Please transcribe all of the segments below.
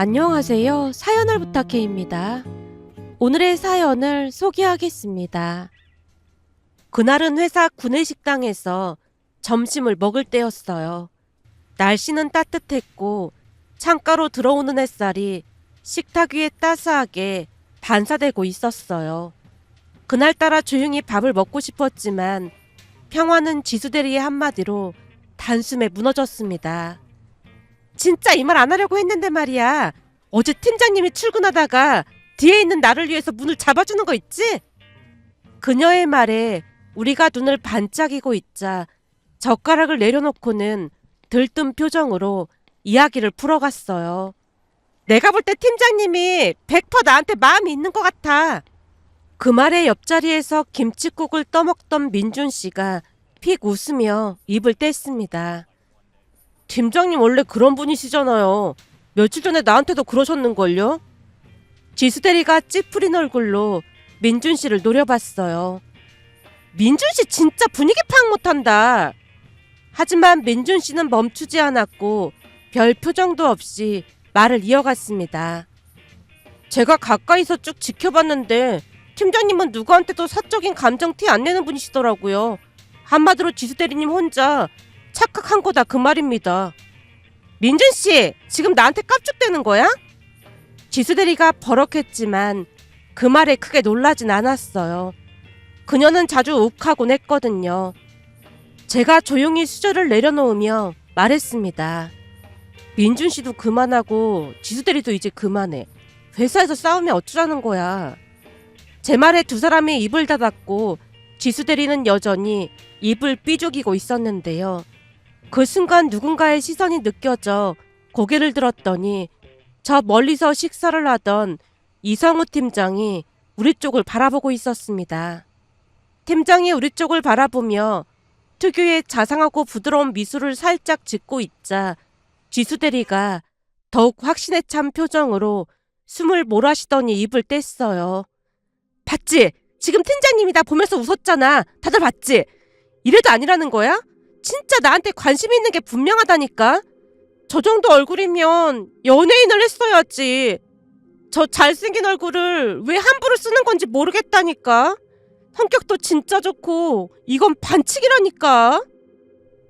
안녕하세요. 사연을 부탁해입니다. 오늘의 사연을 소개하겠습니다. 그날은 회사 구내식당에서 점심을 먹을 때였어요. 날씨는 따뜻했고 창가로 들어오는 햇살이 식탁 위에 따스하게 반사되고 있었어요. 그날따라 조용히 밥을 먹고 싶었지만 평화는 지수대리의 한마디로 단숨에 무너졌습니다. 진짜 이 말 안 하려고 했는데 말이야. 어제 팀장님이 출근하다가 뒤에 있는 나를 위해서 문을 잡아주는 거 있지? 그녀의 말에 우리가 눈을 반짝이고 있자 젓가락을 내려놓고는 들뜬 표정으로 이야기를 풀어갔어요. 내가 볼 때 팀장님이 100% 나한테 마음이 있는 것 같아. 그 말에 옆자리에서 김칫국을 떠먹던 민준 씨가 픽 웃으며 입을 뗐습니다. 팀장님 원래 그런 분이시잖아요. 며칠 전에 나한테도 그러셨는걸요? 지수대리가 찌푸린 얼굴로 민준 씨를 노려봤어요. 민준 씨 진짜 분위기 파악 못한다. 하지만 민준 씨는 멈추지 않았고 별 표정도 없이 말을 이어갔습니다. 제가 가까이서 쭉 지켜봤는데 팀장님은 누구한테도 사적인 감정 티 안 내는 분이시더라고요. 한마디로 지수대리님 혼자 착각한 거다 그 말입니다. 민준 씨, 지금 나한테 깝죽대는 거야? 지수대리가 버럭했지만 그 말에 크게 놀라진 않았어요. 그녀는 자주 욱하곤 했거든요. 제가 조용히 수저를 내려놓으며 말했습니다. 민준 씨도 그만하고 지수대리도 이제 그만해. 회사에서 싸우면 어쩌라는 거야. 제 말에 두 사람이 입을 닫았고 지수대리는 여전히 입을 삐죽이고 있었는데요. 그 순간 누군가의 시선이 느껴져 고개를 들었더니 저 멀리서 식사를 하던 이성우 팀장이 우리 쪽을 바라보고 있었습니다. 팀장이 우리 쪽을 바라보며 특유의 자상하고 부드러운 미소를 살짝 짓고 있자 지수대리가 더욱 확신에 찬 표정으로 숨을 몰아쉬더니 입을 뗐어요. 봤지? 지금 팀장님이 나 보면서 웃었잖아. 다들 봤지? 이래도 아니라는 거야? 진짜 나한테 관심 있는 게 분명하다니까? 저 정도 얼굴이면 연예인을 했어야지. 저 잘생긴 얼굴을 왜 함부로 쓰는 건지 모르겠다니까? 성격도 진짜 좋고 이건 반칙이라니까?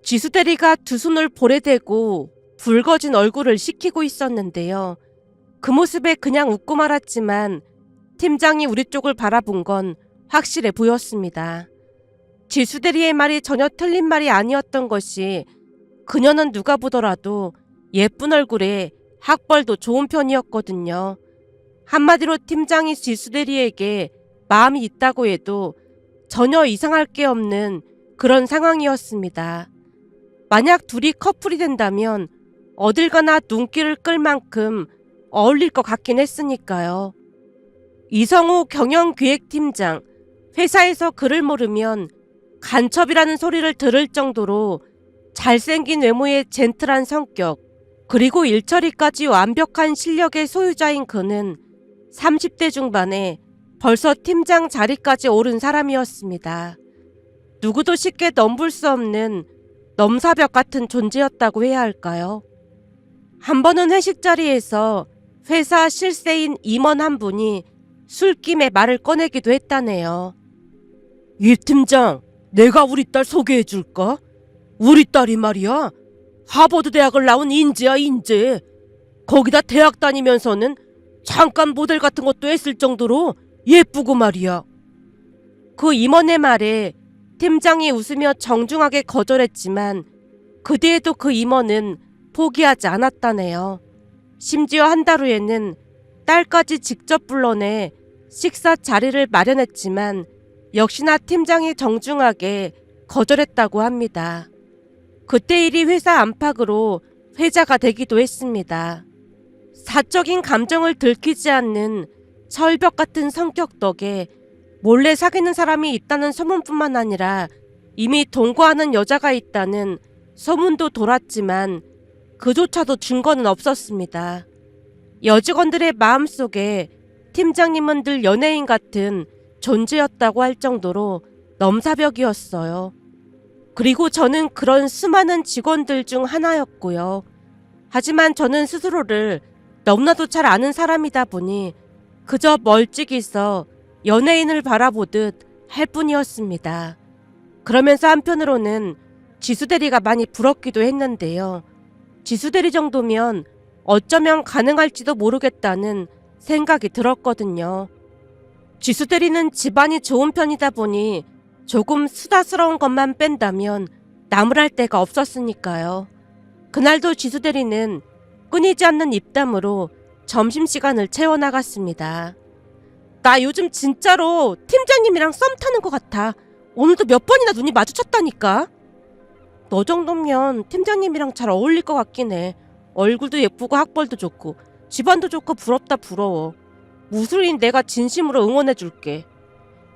지수대리가 두 손을 볼에 대고 붉어진 얼굴을 식히고 있었는데요. 그 모습에 그냥 웃고 말았지만 팀장이 우리 쪽을 바라본 건 확실해 보였습니다. 지수대리의 말이 전혀 틀린 말이 아니었던 것이 그녀는 누가 보더라도 예쁜 얼굴에 학벌도 좋은 편이었거든요. 한마디로 팀장이 지수대리에게 마음이 있다고 해도 전혀 이상할 게 없는 그런 상황이었습니다. 만약 둘이 커플이 된다면 어딜 가나 눈길을 끌 만큼 어울릴 것 같긴 했으니까요. 이성우 경영기획팀장, 회사에서 그를 모르면 간첩이라는 소리를 들을 정도로 잘생긴 외모의 젠틀한 성격, 그리고 일처리까지 완벽한 실력의 소유자인 그는 30대 중반에 벌써 팀장 자리까지 오른 사람이었습니다. 누구도 쉽게 넘볼 수 없는 넘사벽 같은 존재였다고 해야 할까요? 한 번은 회식 자리에서 회사 실세인 임원 한 분이 술김에 말을 꺼내기도 했다네요. 이 팀장, 내가 우리 딸 소개해줄까? 우리 딸이 말이야, 하버드 대학을 나온 인재야 인재. 거기다 대학 다니면서는 잠깐 모델 같은 것도 했을 정도로 예쁘고 말이야. 그 임원의 말에 팀장이 웃으며 정중하게 거절했지만 그 뒤에도 그 임원은 포기하지 않았다네요. 심지어 한 달 후에는 딸까지 직접 불러내 식사 자리를 마련했지만 역시나 팀장이 정중하게 거절했다고 합니다. 그때 일이 회사 안팎으로 회자가 되기도 했습니다. 사적인 감정을 들키지 않는 철벽 같은 성격 덕에 몰래 사귀는 사람이 있다는 소문뿐만 아니라 이미 동거하는 여자가 있다는 소문도 돌았지만 그조차도 증거는 없었습니다. 여직원들의 마음속에 팀장님은 늘 연예인 같은 존재였다고 할 정도로 넘사벽이었어요. 그리고 저는 그런 수많은 직원들 중 하나였고요. 하지만 저는 스스로를 너무나도 잘 아는 사람이다 보니 그저 멀찍이서 연예인을 바라보듯 할 뿐이었습니다. 그러면서 한편으로는 지수대리가 많이 부럽기도 했는데요. 지수대리 정도면 어쩌면 가능할지도 모르겠다는 생각이 들었거든요. 지수대리는 집안이 좋은 편이다 보니 조금 수다스러운 것만 뺀다면 나무랄 데가 없었으니까요. 그날도 지수대리는 끊이지 않는 입담으로 점심시간을 채워나갔습니다. 나 요즘 진짜로 팀장님이랑 썸 타는 것 같아. 오늘도 몇 번이나 눈이 마주쳤다니까. 너 정도면 팀장님이랑 잘 어울릴 것 같긴 해. 얼굴도 예쁘고 학벌도 좋고 집안도 좋고 부럽다 부러워. 무술인 내가 진심으로 응원해줄게.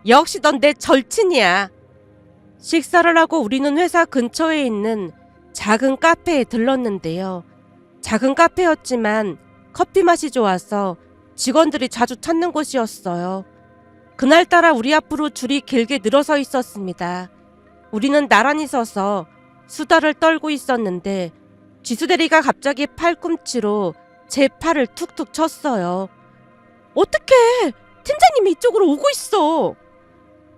역시 넌 내 절친이야. 식사를 하고 우리는 회사 근처에 있는 작은 카페에 들렀는데요. 작은 카페였지만 커피 맛이 좋아서 직원들이 자주 찾는 곳이었어요. 그날따라 우리 앞으로 줄이 길게 늘어서 있었습니다. 우리는 나란히 서서 수다를 떨고 있었는데 지수대리가 갑자기 팔꿈치로 제 팔을 툭툭 쳤어요. 어떡해! 팀장님이 이쪽으로 오고 있어!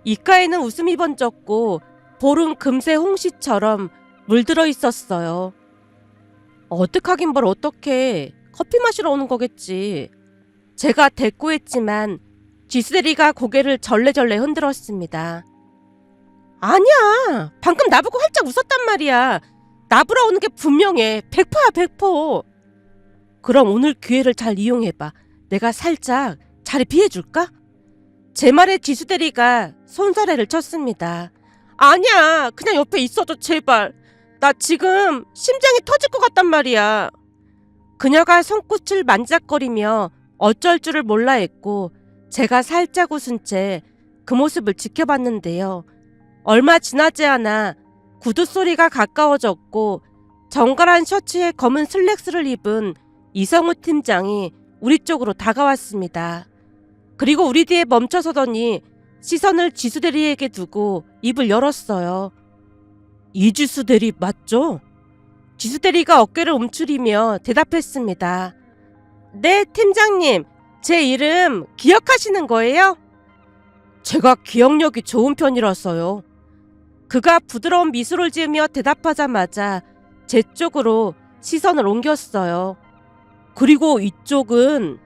입가에는 웃음이 번졌고 볼은 금세 홍시처럼 물들어 있었어요. 어떡하긴 뭘 어떡해. 커피 마시러 오는 거겠지. 제가 대꾸했지만 지수대리가 고개를 절레절레 흔들었습니다. 아니야. 방금 나보고 활짝 웃었단 말이야. 나보러 오는 게 분명해. 100%야 100%. 그럼 오늘 기회를 잘 이용해봐. 내가 살짝 자리 비해줄까? 제 말에 지수대리가 손사래를 쳤습니다. 아니야. 그냥 옆에 있어줘 제발. 나 지금 심장이 터질 것 같단 말이야. 그녀가 손끝을 만작거리며 어쩔 줄을 몰라 했고 제가 살짝 웃은 채 그 모습을 지켜봤는데요. 얼마 지나지 않아 구두 소리가 가까워졌고 정갈한 셔츠에 검은 슬랙스를 입은 이성우 팀장이 우리 쪽으로 다가왔습니다. 그리고 우리 뒤에 멈춰서더니 시선을 지수대리에게 두고 입을 열었어요. 이지수 대리 맞죠? 지수대리가 어깨를 움츠리며 대답했습니다. 네, 팀장님. 제 이름 기억하시는 거예요? 제가 기억력이 좋은 편이라서요. 그가 부드러운 미소를 지으며 대답하자마자 제 쪽으로 시선을 옮겼어요. 그리고 이쪽은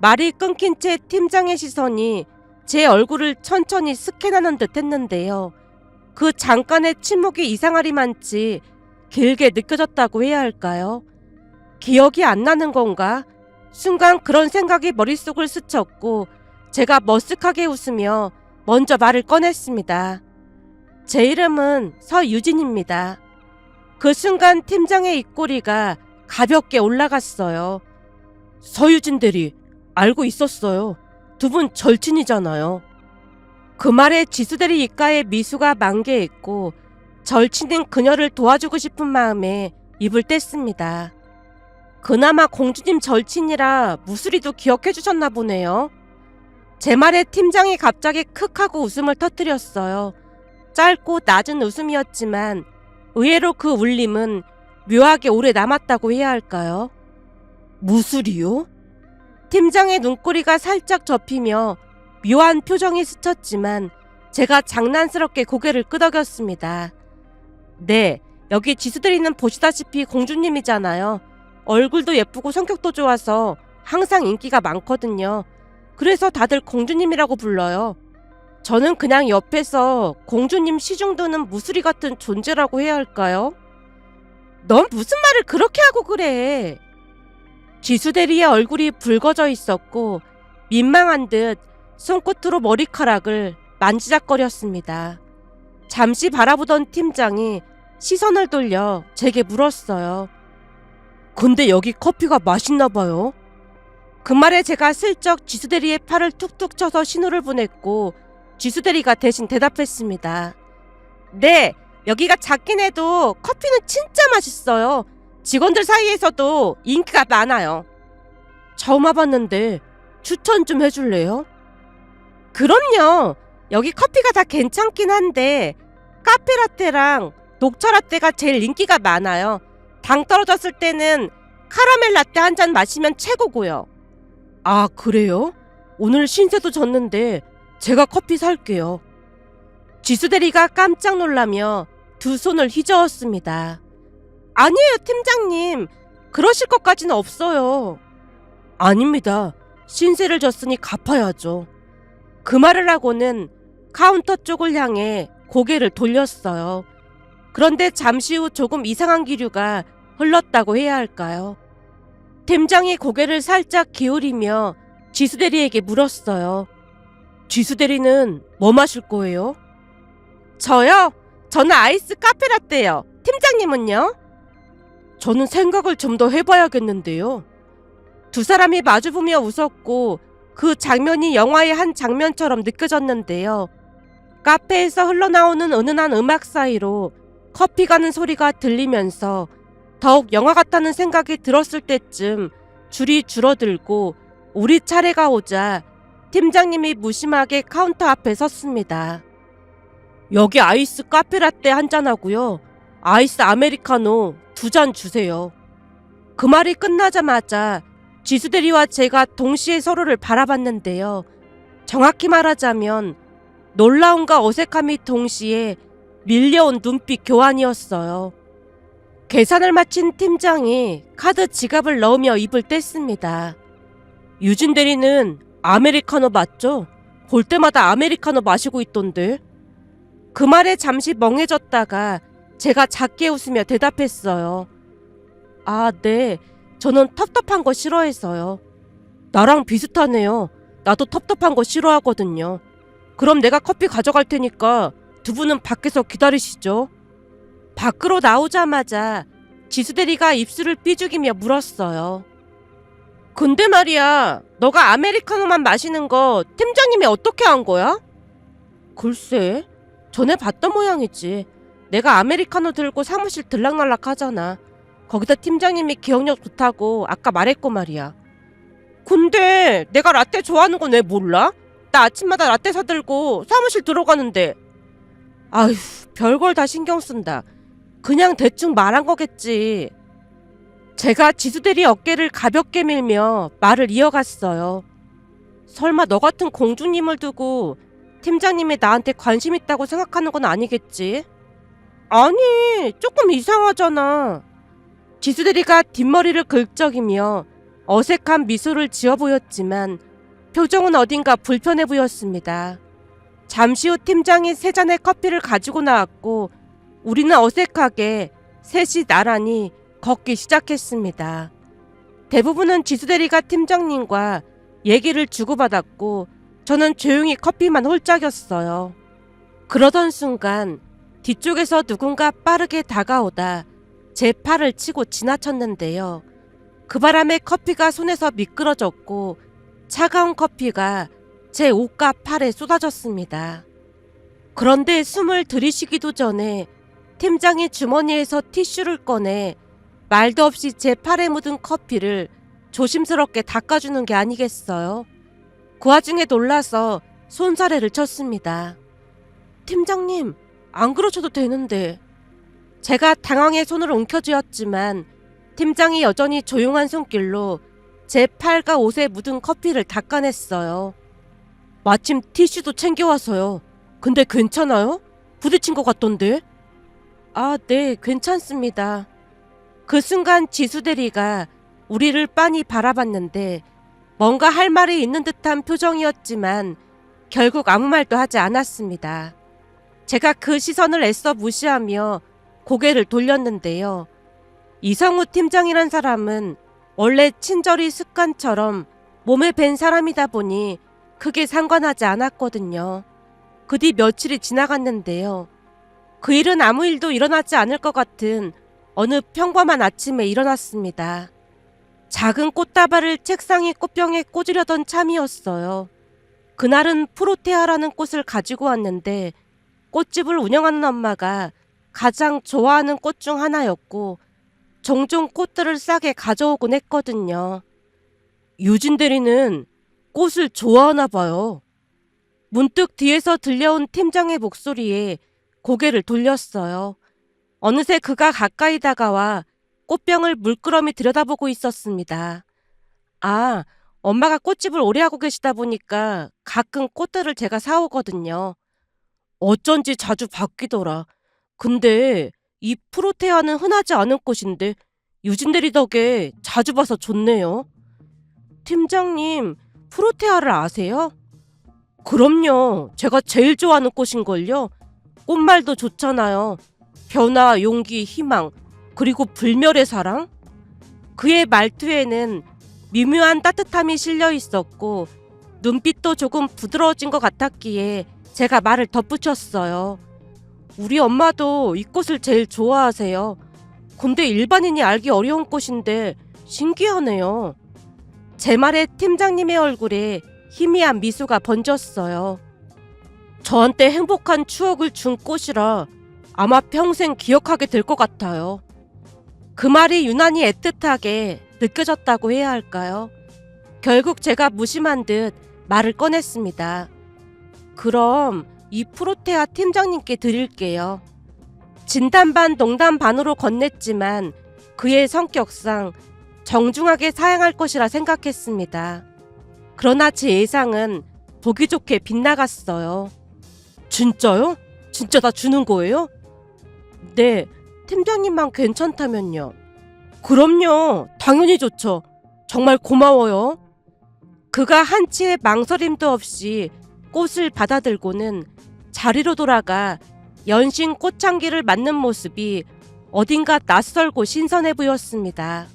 말이 끊긴 채 팀장의 시선이 제 얼굴을 천천히 스캔하는 듯 했는데요. 그 잠깐의 침묵이 이상하리만치 길게 느껴졌다고 해야 할까요? 기억이 안 나는 건가? 순간 그런 생각이 머릿속을 스쳤고 제가 머쓱하게 웃으며 먼저 말을 꺼냈습니다. 제 이름은 서유진입니다. 그 순간 팀장의 입꼬리가 가볍게 올라갔어요. 서유진 대리, 알고 있었어요. 두 분 절친이잖아요. 그 말에 지수대리 입가에 미소가 만개했고 절친인 그녀를 도와주고 싶은 마음에 입을 뗐습니다. 그나마 공주님 절친이라 무수리도 기억해 주셨나 보네요. 제 말에 팀장이 갑자기 크 하고 웃음을 터뜨렸어요. 짧고 낮은 웃음이었지만 의외로 그 울림은 묘하게 오래 남았다고 해야 할까요? 무수리요? 팀장의 눈꼬리가 살짝 접히며 묘한 표정이 스쳤지만 제가 장난스럽게 고개를 끄덕였습니다. 네, 여기 지수대리는 보시다시피 공주님이잖아요. 얼굴도 예쁘고 성격도 좋아서 항상 인기가 많거든요. 그래서 다들 공주님이라고 불러요. 저는 그냥 옆에서 공주님 시중드는 무수리 같은 존재라고 해야 할까요? 넌 무슨 말을 그렇게 하고 그래? 지수대리의 얼굴이 붉어져 있었고 민망한 듯 손끝으로 머리카락을 만지작거렸습니다. 잠시 바라보던 팀장이 시선을 돌려 제게 물었어요. 근데 여기 커피가 맛있나 봐요. 그 말에 제가 슬쩍 지수대리의 팔을 툭툭 쳐서 신호를 보냈고 지수대리가 대신 대답했습니다. 네, 여기가 작긴 해도 커피는 진짜 맛있어요. 직원들 사이에서도 인기가 많아요. 처음 와봤는데 추천 좀 해줄래요? 그럼요. 여기 커피가 다 괜찮긴 한데 카페라떼랑 녹차라떼가 제일 인기가 많아요. 당 떨어졌을 때는 카라멜 라떼 한 잔 마시면 최고고요. 아, 그래요? 오늘 신세도 졌는데 제가 커피 살게요. 지수대리가 깜짝 놀라며 두 손을 휘저었습니다. 아니에요, 팀장님. 그러실 것까지는 없어요. 아닙니다. 신세를 졌으니 갚아야죠. 그 말을 하고는 카운터 쪽을 향해 고개를 돌렸어요. 그런데 잠시 후 조금 이상한 기류가 흘렀다고 해야 할까요? 팀장이 고개를 살짝 기울이며 지수대리에게 물었어요. 지수대리는 뭐 마실 거예요? 저요? 저는 아이스 카페라떼요. 팀장님은요? 저는 생각을 좀 더 해봐야겠는데요. 두 사람이 마주보며 웃었고 그 장면이 영화의 한 장면처럼 느껴졌는데요. 카페에서 흘러나오는 은은한 음악 사이로 커피 가는 소리가 들리면서 더욱 영화 같다는 생각이 들었을 때쯤 줄이 줄어들고 우리 차례가 오자 팀장님이 무심하게 카운터 앞에 섰습니다. 여기 아이스 카페라떼 한 잔하고요. 아이스 아메리카노 2잔 주세요. 그 말이 끝나자마자 지수대리와 제가 동시에 서로를 바라봤는데요. 정확히 말하자면 놀라움과 어색함이 동시에 밀려온 눈빛 교환이었어요. 계산을 마친 팀장이 카드 지갑을 넣으며 입을 뗐습니다. 유진 대리는 아메리카노 맞죠? 볼 때마다 아메리카노 마시고 있던데. 그 말에 잠시 멍해졌다가 제가 작게 웃으며 대답했어요. 아, 네. 저는 텁텁한 거 싫어해서요. 나랑 비슷하네요. 나도 텁텁한 거 싫어하거든요. 그럼 내가 커피 가져갈 테니까 두 분은 밖에서 기다리시죠. 밖으로 나오자마자 지수대리가 입술을 삐죽이며 물었어요. 근데 말이야, 너가 아메리카노만 마시는 거 팀장님이 어떻게 한 거야? 글쎄, 전에 봤던 모양이지. 내가 아메리카노 들고 사무실 들락날락 하잖아. 거기다 팀장님이 기억력 좋다고 아까 말했고 말이야. 근데 내가 라떼 좋아하는 건 왜 몰라? 나 아침마다 라떼 사들고 사무실 들어가는데. 아휴, 별걸 다 신경 쓴다. 그냥 대충 말한 거겠지. 제가 지수대리 어깨를 가볍게 밀며 말을 이어갔어요. 설마 너 같은 공주님을 두고 팀장님이 나한테 관심 있다고 생각하는 건 아니겠지? 아니, 조금 이상하잖아. 지수대리가 뒷머리를 긁적이며 어색한 미소를 지어 보였지만 표정은 어딘가 불편해 보였습니다. 잠시 후 팀장이 세 잔의 커피를 가지고 나왔고 우리는 어색하게 셋이 나란히 걷기 시작했습니다. 대부분은 지수대리가 팀장님과 얘기를 주고받았고 저는 조용히 커피만 홀짝였어요. 그러던 순간 뒤쪽에서 누군가 빠르게 다가오다 제 팔을 치고 지나쳤는데요. 그 바람에 커피가 손에서 미끄러졌고 차가운 커피가 제 옷과 팔에 쏟아졌습니다. 그런데 숨을 들이쉬기도 전에 팀장이 주머니에서 티슈를 꺼내 말도 없이 제 팔에 묻은 커피를 조심스럽게 닦아주는 게 아니겠어요? 그 와중에 놀라서 손사래를 쳤습니다. 팀장님, 안 그러셔도 되는데. 제가 당황해 손을 움켜쥐었지만 팀장이 여전히 조용한 손길로 제 팔과 옷에 묻은 커피를 닦아냈어요. 마침 티슈도 챙겨와서요. 근데 괜찮아요? 부딪힌 것 같던데? 아, 네, 괜찮습니다. 그 순간 지수대리가 우리를 빤히 바라봤는데 뭔가 할 말이 있는 듯한 표정이었지만 결국 아무 말도 하지 않았습니다. 제가 그 시선을 애써 무시하며 고개를 돌렸는데요. 이성우 팀장이란 사람은 원래 친절이 습관처럼 몸에 밴 사람이다 보니 크게 상관하지 않았거든요. 그 뒤 며칠이 지나갔는데요. 그 일은 아무 일도 일어나지 않을 것 같은 어느 평범한 아침에 일어났습니다. 작은 꽃다발을 책상의 꽃병에 꽂으려던 참이었어요. 그날은 프로테아라는 꽃을 가지고 왔는데 꽃집을 운영하는 엄마가 가장 좋아하는 꽃 중 하나였고 종종 꽃들을 싸게 가져오곤 했거든요. 유진 대리는 꽃을 좋아하나 봐요. 문득 뒤에서 들려온 팀장의 목소리에 고개를 돌렸어요. 어느새 그가 가까이 다가와 꽃병을 물끄러미 들여다보고 있었습니다. 아, 엄마가 꽃집을 오래 하고 계시다 보니까 가끔 꽃들을 제가 사오거든요. 어쩐지 자주 바뀌더라. 근데 이 프로테아는 흔하지 않은 꽃인데 유진 대리 덕에 자주 봐서 좋네요. 팀장님, 프로테아를 아세요? 그럼요. 제가 제일 좋아하는 꽃인걸요. 꽃말도 좋잖아요. 변화, 용기, 희망, 그리고 불멸의 사랑? 그의 말투에는 미묘한 따뜻함이 실려 있었고 눈빛도 조금 부드러워진 것 같았기에 제가 말을 덧붙였어요. 우리 엄마도 이 꽃을 제일 좋아하세요. 근데 일반인이 알기 어려운 꽃인데 신기하네요. 제 말에 팀장님의 얼굴에 희미한 미소가 번졌어요. 저한테 행복한 추억을 준 꽃이라 아마 평생 기억하게 될 것 같아요. 그 말이 유난히 애틋하게 느껴졌다고 해야 할까요? 결국 제가 무심한 듯 말을 꺼냈습니다. 그럼 이 프로테아 팀장님께 드릴게요. 진담 반 농담 반으로 건넸지만 그의 성격상 정중하게 사양할 것이라 생각했습니다. 그러나 제 예상은 보기 좋게 빗나갔어요. 진짜요? 진짜 다 주는 거예요? 네, 팀장님만 괜찮다면요. 그럼요, 당연히 좋죠. 정말 고마워요. 그가 한치의 망설임도 없이 꽃을 받아들고는 자리로 돌아가 연신 꽃향기를 맡는 모습이 어딘가 낯설고 신선해 보였습니다.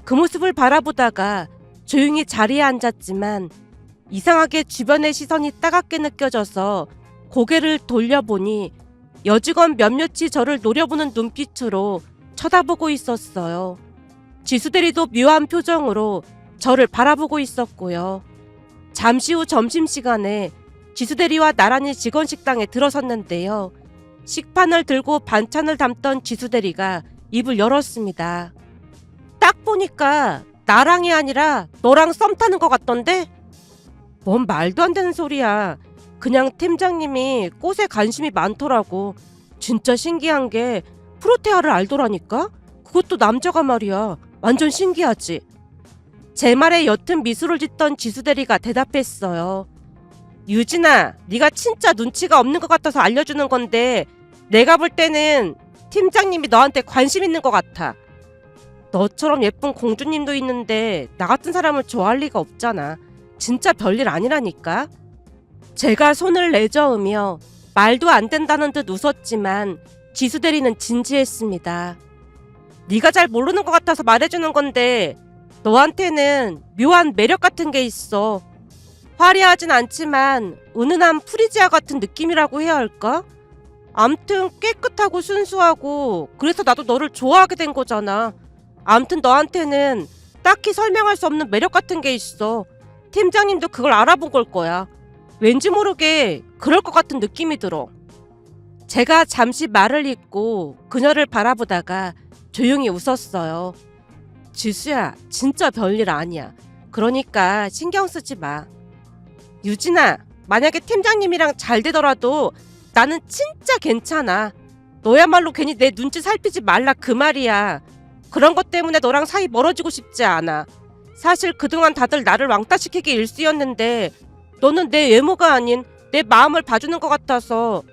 그 모습을 바라보다가 조용히 자리에 앉았지만 이상하게 주변의 시선이 따갑게 느껴져서 고개를 돌려보니 여직원 몇몇이 저를 노려보는 눈빛으로 쳐다보고 있었어요. 지수대리도 묘한 표정으로 저를 바라보고 있었고요. 잠시 후 점심시간에 지수대리와 나란히 직원식당에 들어섰는데요. 식판을 들고 반찬을 담던 지수대리가 입을 열었습니다. 딱 보니까 나랑이 아니라 너랑 썸 타는 것 같던데? 뭔 말도 안 되는 소리야. 그냥 팀장님이 꽃에 관심이 많더라고. 진짜 신기한 게 프로테아를 알더라니까? 그것도 남자가 말이야. 완전 신기하지? 제 말에 옅은 미소를 짓던 지수대리가 대답했어요. 유진아, 네가 진짜 눈치가 없는 것 같아서 알려주는 건데 내가 볼 때는 팀장님이 너한테 관심 있는 것 같아. 너처럼 예쁜 공주님도 있는데 나 같은 사람을 좋아할 리가 없잖아. 진짜 별일 아니라니까. 제가 손을 내저으며 말도 안 된다는 듯 웃었지만 지수대리는 진지했습니다. 네가 잘 모르는 것 같아서 말해주는 건데 너한테는 묘한 매력 같은 게 있어. 화려하진 않지만 은은한 프리지아 같은 느낌이라고 해야 할까? 암튼 깨끗하고 순수하고 그래서 나도 너를 좋아하게 된 거잖아. 암튼 너한테는 딱히 설명할 수 없는 매력 같은 게 있어. 팀장님도 그걸 알아본 걸 거야. 왠지 모르게 그럴 것 같은 느낌이 들어. 제가 잠시 말을 잇고 그녀를 바라보다가 조용히 웃었어요. 지수야, 진짜 별일 아니야. 그러니까 신경 쓰지 마. 유진아, 만약에 팀장님이랑 잘 되더라도 나는 진짜 괜찮아. 너야말로 괜히 내 눈치 살피지 말라 그 말이야. 그런 것 때문에 너랑 사이 멀어지고 싶지 않아. 사실 그동안 다들 나를 왕따시키기 일쑤였는데 너는 내 외모가 아닌 내 마음을 봐주는 것 같아서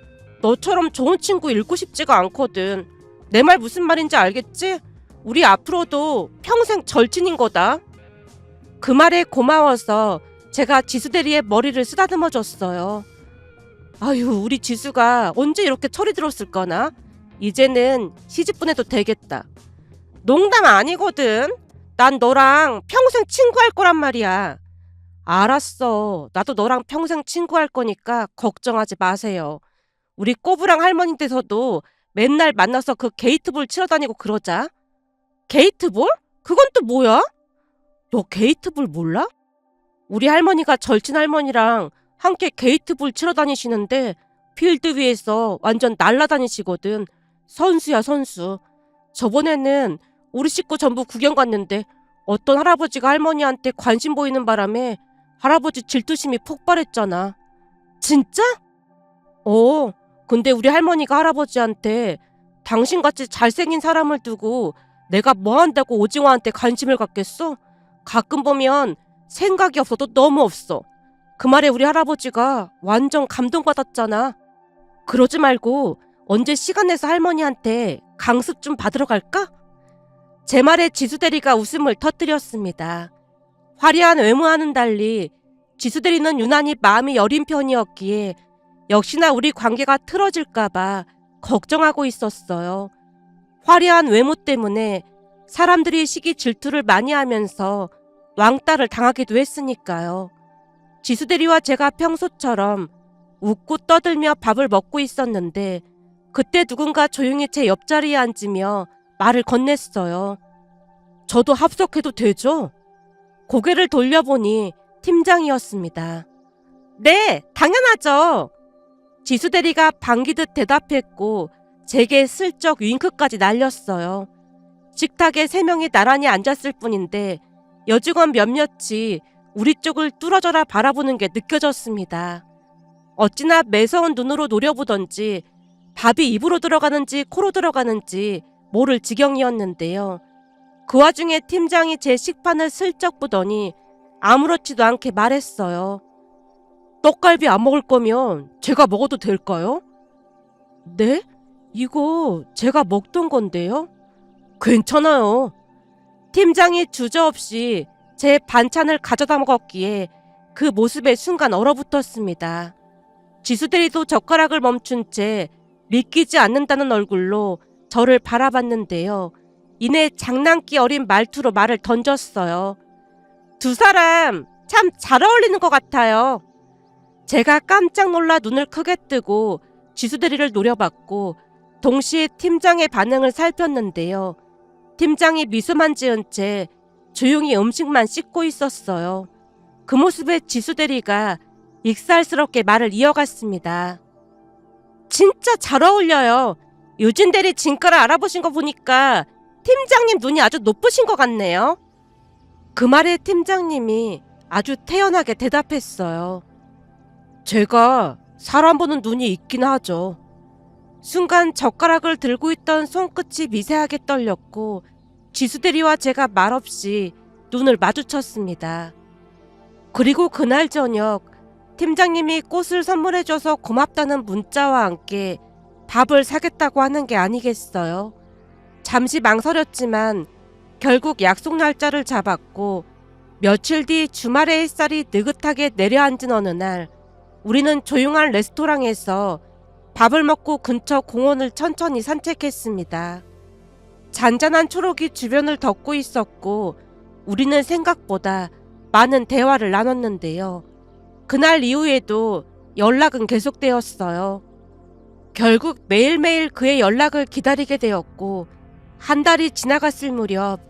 너처럼 좋은 친구 잃고 싶지가 않거든. 내 말 무슨 말인지 알겠지? 우리 앞으로도 평생 절친인 거다. 그 말에 고마워서 제가 지수대리의 머리를 쓰다듬어 줬어요. 아유, 우리 지수가 언제 이렇게 철이 들었을까나? 이제는 시집 보내도 되겠다. 농담 아니거든. 난 너랑 평생 친구할 거란 말이야. 알았어. 나도 너랑 평생 친구할 거니까 걱정하지 마세요. 우리 꼬부랑 할머니 댁에서도 맨날 만나서 그 게이트볼 치러 다니고 그러자. 게이트볼? 그건 또 뭐야? 너 게이트볼 몰라? 우리 할머니가 절친 할머니랑 함께 게이트볼 치러 다니시는데 필드 위에서 완전 날라다니시거든. 선수야, 선수. 저번에는 우리 식구 전부 구경 갔는데 어떤 할아버지가 할머니한테 관심 보이는 바람에 할아버지 질투심이 폭발했잖아. 진짜? 근데 우리 할머니가 할아버지한테 당신같이 잘생긴 사람을 두고 내가 뭐 한다고 오징어한테 관심을 갖겠어? 가끔 보면 생각이 없어도 너무 없어. 그 말에 우리 할아버지가 완전 감동받았잖아. 그러지 말고 언제 시간 내서 할머니한테 강습 좀 받으러 갈까? 제 말에 지수대리가 웃음을 터뜨렸습니다. 화려한 외모와는 달리 지수대리는 유난히 마음이 여린 편이었기에 역시나 우리 관계가 틀어질까봐 걱정하고 있었어요. 화려한 외모 때문에 사람들이 시기 질투를 많이 하면서 왕따를 당하기도 했으니까요. 지수대리와 제가 평소처럼 웃고 떠들며 밥을 먹고 있었는데 그때 누군가 조용히 제 옆자리에 앉으며 말을 건넸어요. 저도 합석해도 되죠? 고개를 돌려보니 팀장이었습니다. 네, 당연하죠. 지수대리가 반기듯 대답했고 제게 슬쩍 윙크까지 날렸어요. 식탁에 3명이 나란히 앉았을 뿐인데 여직원 몇몇이 우리 쪽을 뚫어져라 바라보는 게 느껴졌습니다. 어찌나 매서운 눈으로 노려보던지 밥이 입으로 들어가는지 코로 들어가는지 모를 지경이었는데요. 그 와중에 팀장이 제 식판을 슬쩍 보더니 아무렇지도 않게 말했어요. 떡갈비 안 먹을 거면 제가 먹어도 될까요? 네? 이거 제가 먹던 건데요? 괜찮아요. 팀장이 주저없이 제 반찬을 가져다 먹었기에 그 모습에 순간 얼어붙었습니다. 지수대리도 젓가락을 멈춘 채 믿기지 않는다는 얼굴로 저를 바라봤는데요. 이내 장난기 어린 말투로 말을 던졌어요. 두 사람 참 잘 어울리는 것 같아요. 제가 깜짝 놀라 눈을 크게 뜨고 지수대리를 노려봤고 동시에 팀장의 반응을 살폈는데요. 팀장이 미소만 지은 채 조용히 음식만 씻고 있었어요. 그 모습에 지수대리가 익살스럽게 말을 이어갔습니다. 진짜 잘 어울려요. 유진 대리 진가를 알아보신 거 보니까 팀장님 눈이 아주 높으신 것 같네요. 그 말에 팀장님이 아주 태연하게 대답했어요. 제가 사람 보는 눈이 있긴 하죠. 순간 젓가락을 들고 있던 손끝이 미세하게 떨렸고 지수대리와 제가 말없이 눈을 마주쳤습니다. 그리고 그날 저녁 팀장님이 꽃을 선물해줘서 고맙다는 문자와 함께 밥을 사겠다고 하는 게 아니겠어요. 잠시 망설였지만 결국 약속 날짜를 잡았고 며칠 뒤 주말의 햇살이 느긋하게 내려앉은 어느 날 우리는 조용한 레스토랑에서 밥을 먹고 근처 공원을 천천히 산책했습니다. 잔잔한 초록이 주변을 덮고 있었고 우리는 생각보다 많은 대화를 나눴는데요. 그날 이후에도 연락은 계속되었어요. 결국 매일매일 그의 연락을 기다리게 되었고 한 달이 지나갔을 무렵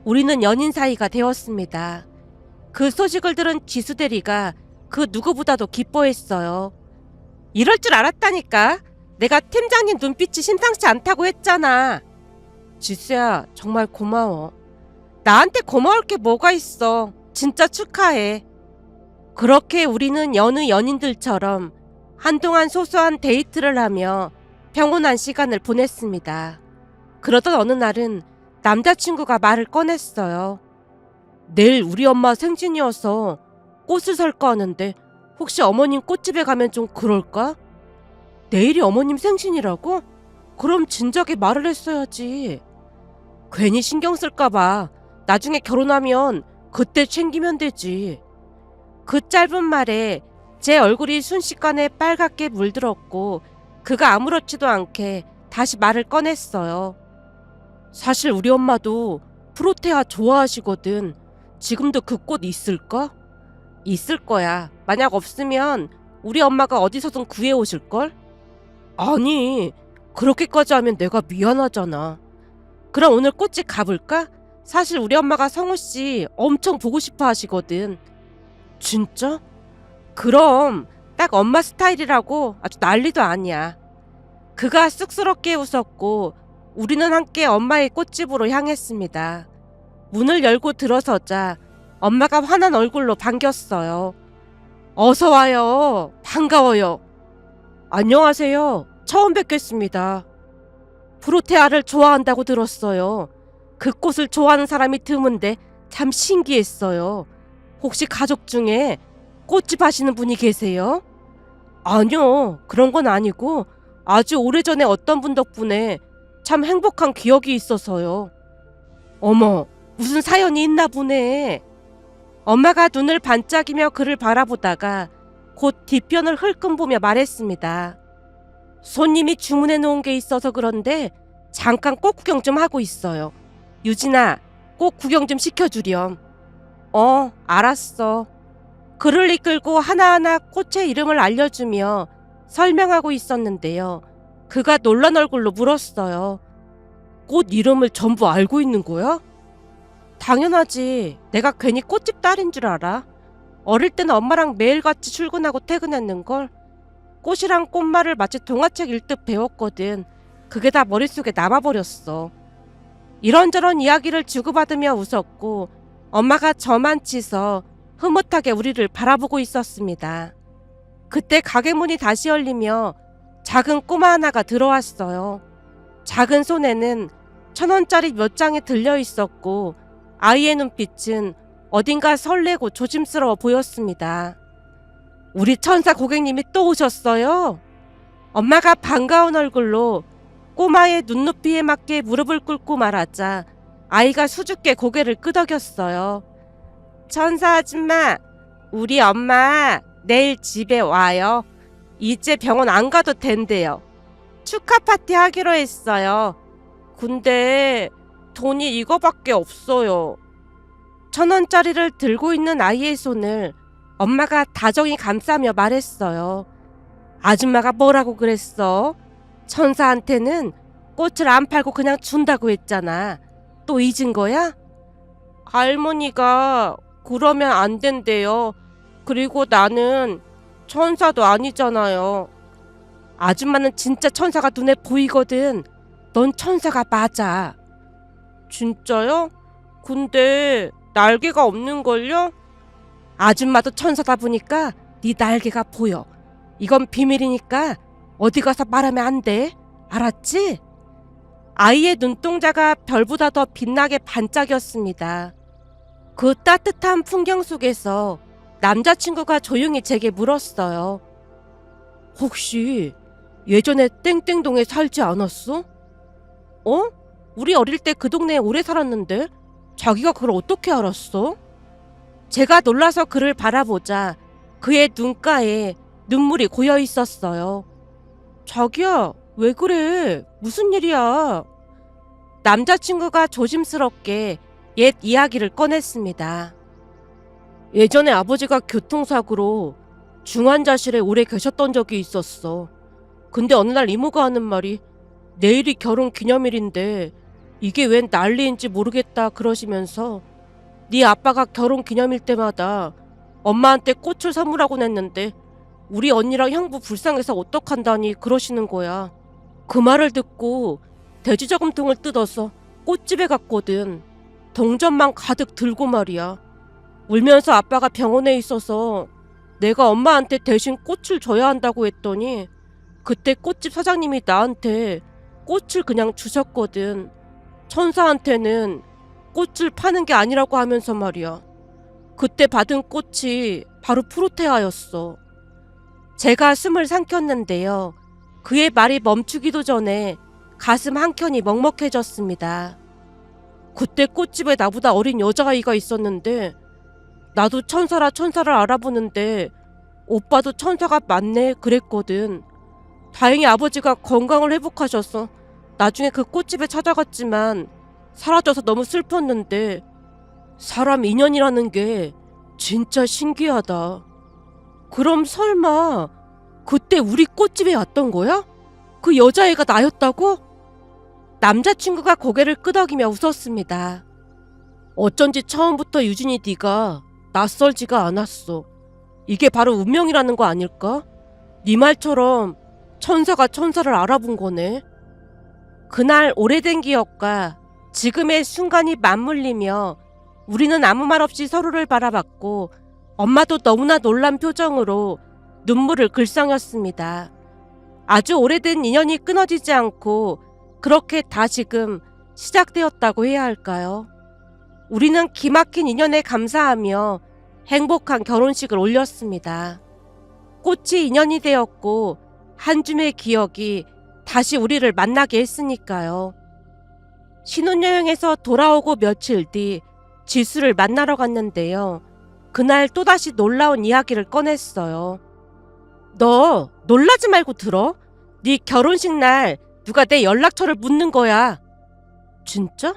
우리는 연인 사이가 되었습니다. 그 소식을 들은 지수대리가 그 누구보다도 기뻐했어요. 이럴 줄 알았다니까. 내가 팀장님 눈빛이 심상치 않다고 했잖아. 지수야, 정말 고마워. 나한테 고마울 게 뭐가 있어. 진짜 축하해. 그렇게 우리는 여느 연인들처럼 한동안 소소한 데이트를 하며 평온한 시간을 보냈습니다. 그러던 어느 날은 남자친구가 말을 꺼냈어요. 내일 우리 엄마 생신이어서 꽃을 살까 하는데 혹시 어머님 꽃집에 가면 좀 그럴까? 내일이 어머님 생신이라고? 그럼 진작에 말을 했어야지. 괜히 신경 쓸까봐 나중에 결혼하면 그때 챙기면 되지. 그 짧은 말에 제 얼굴이 순식간에 빨갛게 물들었고 그가 아무렇지도 않게 다시 말을 꺼냈어요. 사실 우리 엄마도 프로테아 좋아하시거든. 지금도 그 꽃 있을까? 있을 거야. 만약 없으면 우리 엄마가 어디서든 구해오실걸? 아니, 그렇게까지 하면 내가 미안하잖아. 그럼 오늘 꽃집 가볼까? 사실 우리 엄마가 성우씨 엄청 보고 싶어 하시거든. 진짜? 그럼 딱 엄마 스타일이라고 아주 난리도 아니야. 그가 쑥스럽게 웃었고 우리는 함께 엄마의 꽃집으로 향했습니다. 문을 열고 들어서자 엄마가 환한 얼굴로 반겼어요. 어서 와요. 반가워요. 안녕하세요. 처음 뵙겠습니다. 프로테아를 좋아한다고 들었어요. 그 꽃을 좋아하는 사람이 드문데 참 신기했어요. 혹시 가족 중에 꽃집 하시는 분이 계세요? 아니요, 그런 건 아니고 아주 오래전에 어떤 분 덕분에 참 행복한 기억이 있어서요. 어머, 무슨 사연이 있나 보네. 엄마가 눈을 반짝이며 그를 바라보다가 곧 뒤편을 흘끔 보며 말했습니다. 손님이 주문해 놓은 게 있어서 그런데 잠깐 꽃 구경 좀 하고 있어요. 유진아, 꽃 구경 좀 시켜주렴. 알았어. 그를 이끌고 하나하나 꽃의 이름을 알려주며 설명하고 있었는데요. 그가 놀란 얼굴로 물었어요. 꽃 이름을 전부 알고 있는 거야? 당연하지. 내가 괜히 꽃집 딸인 줄 알아. 어릴 때는 엄마랑 매일같이 출근하고 퇴근했는걸. 꽃이랑 꽃말을 마치 동화책 읽듯 배웠거든. 그게 다 머릿속에 남아버렸어. 이런저런 이야기를 주고받으며 웃었고 엄마가 저만 치서 흐뭇하게 우리를 바라보고 있었습니다. 그때 가게 문이 다시 열리며 작은 꼬마 하나가 들어왔어요. 작은 손에는 1,000원짜리 몇 장이 들려 있었고 아이의 눈빛은 어딘가 설레고 조심스러워 보였습니다. 우리 천사 고객님이 또 오셨어요? 엄마가 반가운 얼굴로 꼬마의 눈높이에 맞게 무릎을 꿇고 말하자 아이가 수줍게 고개를 끄덕였어요. 천사 아줌마, 우리 엄마 내일 집에 와요. 이제 병원 안 가도 된대요. 축하 파티 하기로 했어요. 근데 돈이 이거밖에 없어요. 1,000원짜리를 들고 있는 아이의 손을 엄마가 다정히 감싸며 말했어요. 아줌마가 뭐라고 그랬어? 천사한테는 꽃을 안 팔고 그냥 준다고 했잖아. 또 잊은 거야? 할머니가 그러면 안 된대요. 그리고 나는 천사도 아니잖아요. 아줌마는 진짜 천사가 눈에 보이거든. 넌 천사가 맞아. 진짜요? 근데 날개가 없는걸요? 아줌마도 천사다 보니까 네 날개가 보여. 이건 비밀이니까 어디 가서 말하면 안 돼. 알았지? 아이의 눈동자가 별보다 더 빛나게 반짝였습니다. 그 따뜻한 풍경 속에서 남자친구가 조용히 제게 물었어요. 혹시 예전에 땡땡동에 살지 않았어? 우리 어릴 때 그 동네에 오래 살았는데 자기가 그걸 어떻게 알았어? 제가 놀라서 그를 바라보자 그의 눈가에 눈물이 고여 있었어요. 자기야, 왜 그래? 무슨 일이야? 남자친구가 조심스럽게 옛 이야기를 꺼냈습니다. 예전에 아버지가 교통사고로 중환자실에 오래 계셨던 적이 있었어. 근데 어느 날 이모가 하는 말이 내일이 결혼 기념일인데 이게 웬 난리인지 모르겠다 그러시면서 네 아빠가 결혼 기념일 때마다 엄마한테 꽃을 선물하곤 했는데 우리 언니랑 형부 불쌍해서 어떡한다니 그러시는 거야. 그 말을 듣고 돼지저금통을 뜯어서 꽃집에 갔거든. 동전만 가득 들고 말이야. 울면서 아빠가 병원에 있어서 내가 엄마한테 대신 꽃을 줘야 한다고 했더니 그때 꽃집 사장님이 나한테 꽃을 그냥 주셨거든. 천사한테는 꽃을 파는 게 아니라고 하면서 말이야. 그때 받은 꽃이 바로 프로테아였어. 제가 숨을 삼켰는데요. 그의 말이 멈추기도 전에 가슴 한켠이 먹먹해졌습니다. 그때 꽃집에 나보다 어린 여자아이가 있었는데 나도 천사라 천사를 알아보는데 오빠도 천사가 맞네 그랬거든. 다행히 아버지가 건강을 회복하셔서 나중에 그 꽃집에 찾아갔지만 사라져서 너무 슬펐는데 사람 인연이라는 게 진짜 신기하다. 그럼 설마 그때 우리 꽃집에 왔던 거야? 그 여자애가 나였다고? 남자친구가 고개를 끄덕이며 웃었습니다. 어쩐지 처음부터 유진이 네가 낯설지가 않았어. 이게 바로 운명이라는 거 아닐까? 네 말처럼 천사가 천사를 알아본 거네. 그날 오래된 기억과 지금의 순간이 맞물리며 우리는 아무 말 없이 서로를 바라봤고 엄마도 너무나 놀란 표정으로 눈물을 글썽였습니다. 아주 오래된 인연이 끊어지지 않고 그렇게 다시금 시작되었다고 해야 할까요? 우리는 기막힌 인연에 감사하며 행복한 결혼식을 올렸습니다. 꽃이 인연이 되었고 한 줌의 기억이 다시 우리를 만나게 했으니까요. 신혼여행에서 돌아오고 며칠 뒤 지수를 만나러 갔는데요. 그날 또다시 놀라운 이야기를 꺼냈어요. 너 놀라지 말고 들어? 네 결혼식 날 누가 내 연락처를 묻는 거야. 진짜?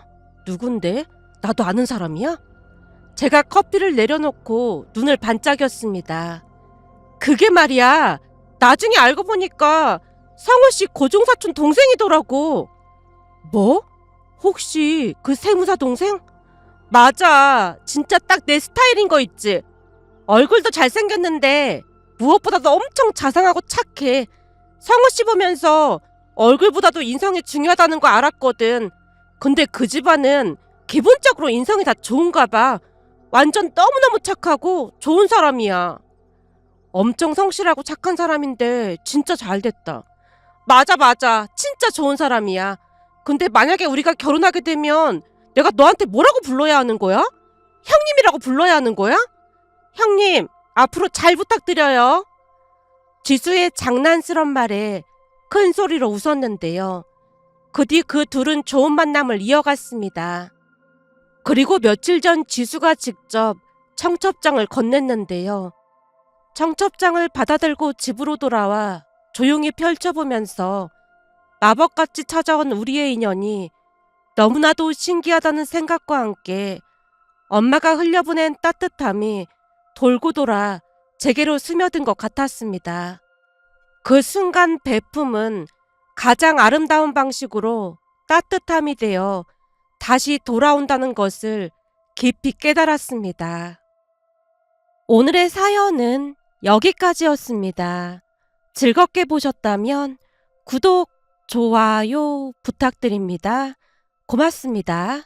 누군데? 나도 아는 사람이야? 제가 커피를 내려놓고 눈을 반짝였습니다. 그게 말이야. 나중에 알고 보니까 성우 씨 고종사촌 동생이더라고. 뭐? 혹시 그 세무사 동생? 맞아. 진짜 딱 내 스타일인 거 있지. 얼굴도 잘생겼는데 무엇보다도 엄청 자상하고 착해. 성우 씨 보면서 얼굴보다도 인성이 중요하다는 거 알았거든. 근데 그 집안은 기본적으로 인성이 다 좋은가 봐. 완전 너무너무 착하고 좋은 사람이야. 엄청 성실하고 착한 사람인데 진짜 잘됐다. 맞아 맞아. 진짜 좋은 사람이야. 근데 만약에 우리가 결혼하게 되면 내가 너한테 뭐라고 불러야 하는 거야? 형님이라고 불러야 하는 거야? 형님, 앞으로 잘 부탁드려요. 지수의 장난스런 말에 큰 소리로 웃었는데요. 그 뒤 그 둘은 좋은 만남을 이어갔습니다. 그리고 며칠 전 지수가 직접 청첩장을 건넸는데요. 청첩장을 받아들고 집으로 돌아와 조용히 펼쳐보면서 마법같이 찾아온 우리의 인연이 너무나도 신기하다는 생각과 함께 엄마가 흘려보낸 따뜻함이 돌고 돌아 제게로 스며든 것 같았습니다. 그 순간 배품은 가장 아름다운 방식으로 따뜻함이 되어 다시 돌아온다는 것을 깊이 깨달았습니다. 오늘의 사연은 여기까지였습니다. 즐겁게 보셨다면 구독, 좋아요 부탁드립니다. 고맙습니다.